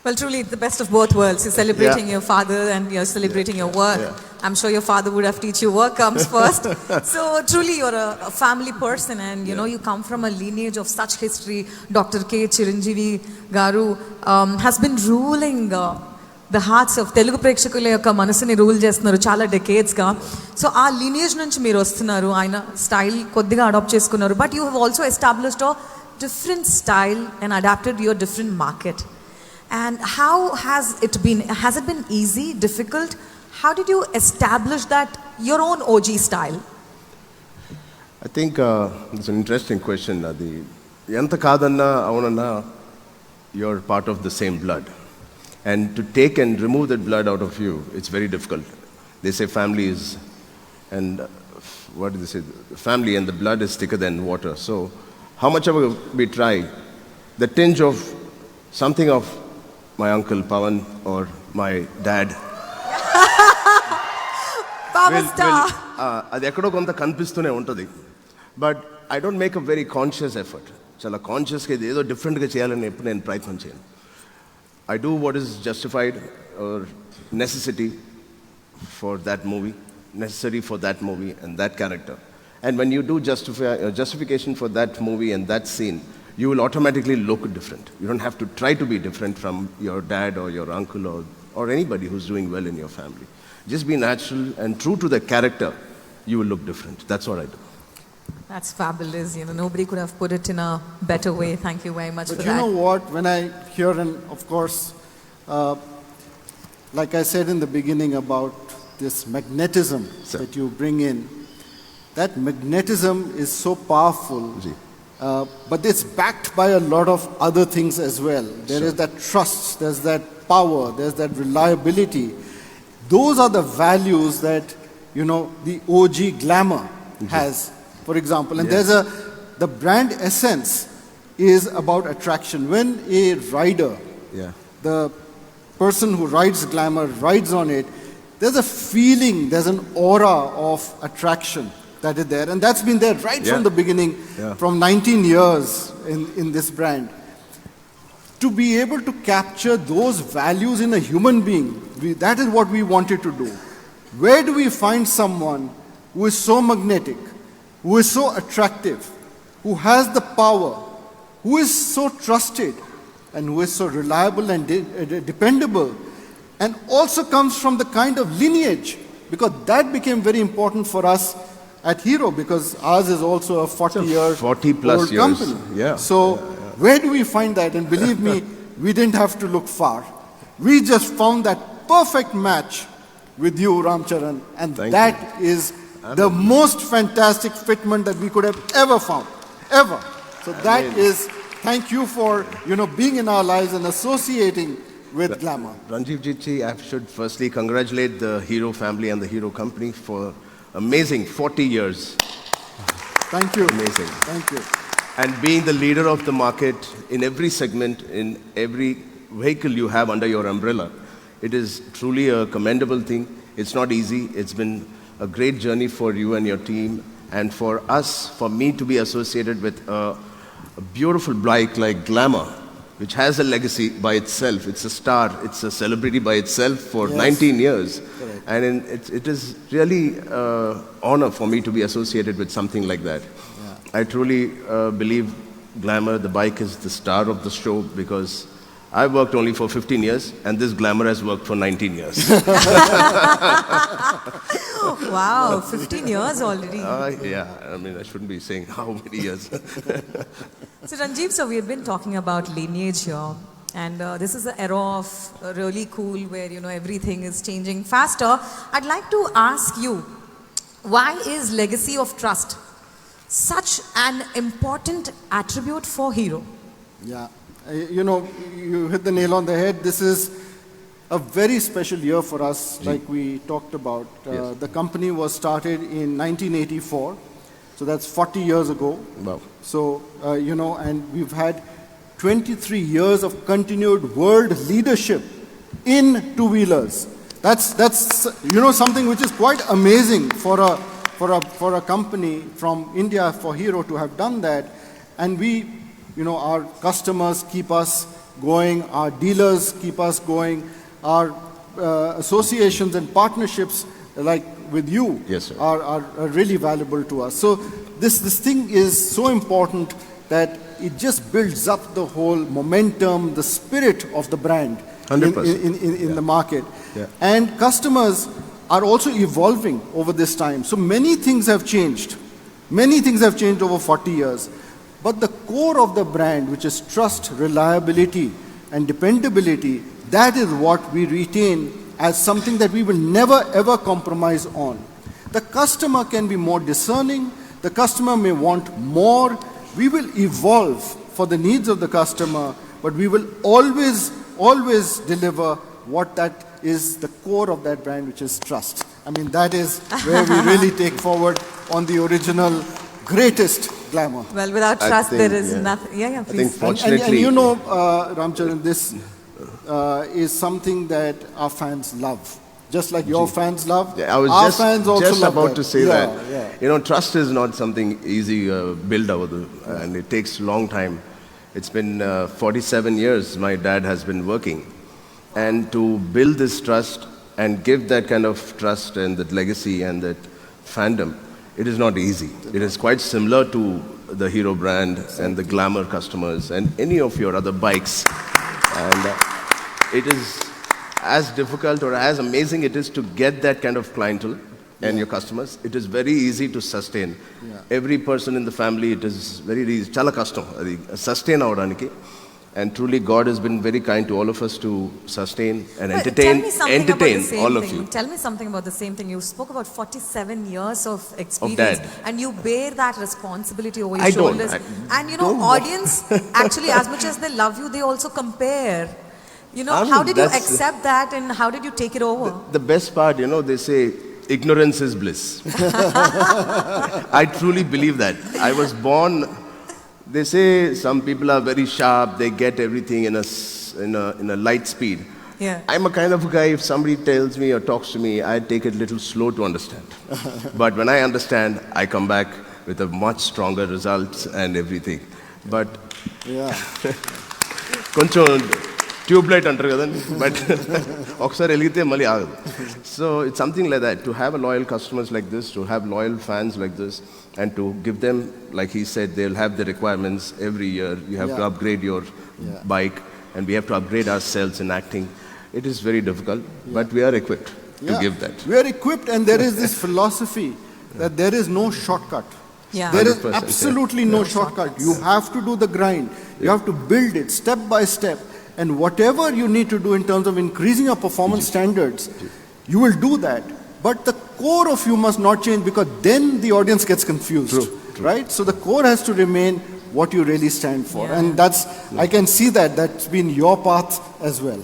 Well, truly, it's the best of both worlds. You're celebrating your father and you're celebrating your work. Yeah. I'm sure your father would have taught you work comes first. So truly, you're a family person, and you know you come from a lineage of such history. Dr. K. Chiranjeevi Garu has been ruling the hearts of Telugu ప్రేక్షకుల యొక్క మనసుని rule చేస్తున్నారు చాలా డెకేడ్స్గా. So ఆ lineage నుంచి మీరు వస్తున్నారు, ఆయన స్టైల్ కొద్దిగా అడాప్ట్ చేసుకున్నారు. But you have also established a different style and adapted your different market. And how has it been? Has it been easy, difficult? How did you establish that your own OG style? I think it's an interesting question. Yanta kadanna avananna, you're part of the same blood. And to take and remove that blood out of you, it's very difficult. They say family is, and what do they say? Family and the blood is thicker than water. So how much ever we try, the tinge of something of my uncle Pawan or my dad అది ఎక్కడో కొంత కనిపిస్తూనే ఉంటుంది. But I don't make a very conscious effort. చాలా కాన్షియస్గా ఇది ఏదో డిఫరెంట్గా చేయాలని ఎప్పుడు నేను ప్రయత్నం చేయను. I do what is justified or necessity for that movie, necessary for that movie and that character. And when you do justification for that movie and that scene, you will automatically look different. You don't have to try to be different from your dad or your uncle or anybody who's doing well in your family. Just be natural and true to the character. You will look different. That's what I do. That's fabulous. You know, nobody could have put it in a better way. Thank you very much for that. But you know what? When I hear, and of course, like I said in the beginning about this magnetism that you bring in, that magnetism is so powerful. But it's backed by a lot of other things as well. There is that trust, there's that power, there's that reliability. Those are the values that, you know, the OG glamour has, for example. And there's the brand essence is about attraction. When a rider, the person who rides glamour, rides on it, there's a feeling, there's an aura of attraction that is there, and that's been there right from the beginning, from 19 years in this brand. To be able to capture those values in a human being, that is what we wanted to do. Where do we find someone who is so magnetic, who is so attractive, who has the power, who is so trusted, and who is so reliable and dependable, and also comes from the kind of lineage, because that became very important for us at Hero, because ours is also a 40-plus old company. So where do we find that? And believe me, we didn't have to look far. We just found that perfect match with you, Ram Charan, and that is the most fantastic fitment that we could have ever found, ever. So that is, thank you for, you know, being in our lives and associating with glamour. Ranjiv Ji, I should firstly congratulate the Hero family and the Hero company for amazing 40 years. Thank you. Amazing. Thank you. And being the leader of the market in every segment, in every vehicle you have under your umbrella, it is truly a commendable thing. It's not easy. It's been a great journey for you and your team, and for us, for me to be associated with a beautiful bike like Glamour, which has a legacy by itself. It's a star, it's a celebrity by itself for 19 years. Correct. And it is really honor for me to be associated with something like that. I truly believe Glamour, the bike, is the star of the show, because I worked only for 15 years and this Glamour has worked for 19 years. Wow, 15 years already. I mean, I shouldn't be saying how many years. So Ranjiv, so we've been talking about lineage here, and this is the era of really cool where, you know, everything is changing faster. I'd like to ask you, why is legacy of trust such an important attribute for Hero? You know, you hit the nail on the head. This is a very special year for us, like we talked about. The company was started in 1984, so that's 40 years ago. Wow. So, you know, and we've had 23 years of continued world leadership in two-wheelers. That's you know, something which is quite amazing for a company from India, for Hero to have done that. And we, you know, our customers keep us going, our dealers keep us going, our associations and partnerships like with you Yes, sir. are really valuable to us. So this thing is so important that it just builds up the whole momentum, the spirit of the brand 100%. in the market. Yeah. And customers are also evolving over this time. So many things have changed. Many things have changed over 40 years. But the core of the brand, which is trust, reliability, and dependability, that is what we retain as something that we will never ever compromise on. The customer can be more discerning, the customer may want more. We will evolve for the needs of the customer, but we will always deliver what that is the core of that brand, which is trust. I mean, that is where we really take forward on the original greatest glamour. Well, without I trust, there think, is yeah. nothing. Yeah, I think please. fortunately, And you know, Ramcharan, this is something that our fans love. Just like your fans love, I was our fans also just love about that. to say Yeah, that. yeah. You know, trust is not something easy build over and it takes a long time. It's been 47 years my dad has been working, and to build this trust and give that kind of trust and that legacy and that fandom, it is not easy. It is quite similar to the Hero brand and the Glamour customers and any of your other bikes, and it is as difficult or as amazing it is to get that kind of clientele and your customers. It is very easy to sustain. Every person in the family, it is very easy. Chala custom, sustain avadaniki. And truly, God has been very kind to all of us to sustain and But entertain about the same all of thing. you. Tell me something about the same thing. You spoke about 47 years of experience, Dad. and you bear that responsibility over your I don't. shoulders. I And you know, don't. audience actually, as much as they love you, they also compare. You know, I mean, how did you that's- accept that, and how did you take it over? The best part, you know, they say ignorance is bliss. I truly believe that. I was born, they say some people are very sharp, they get everything in a light speed. Yeah. I'm a kind of guy, if somebody tells me or talks to me, I take it a little slow to understand. But when I understand, I come back with a much stronger results and everything. But Yeah. కొంచెం tube light అంటారు కదండి but ఒకసారి వెలిగితే మళ్ళీ ఆగదు so it's something like that to have a loyal customers like this to have loyal fans like this and to give them like he said they will have the requirements every year you have to upgrade your bike and we have to upgrade our sales in acting it is very difficult but we are equipped to give that We are equipped, and there is this philosophy that there is no shortcut. Yeah. There is 100%, absolutely no shortcut. You have to do the grind. You have to build it step by step. And whatever you need to do in terms of increasing your performance standards, you will do that. But the core of you must not change, because then the audience gets confused. True. Right? So the core has to remain what you really stand for. Yeah. And I can see that's been your path as well.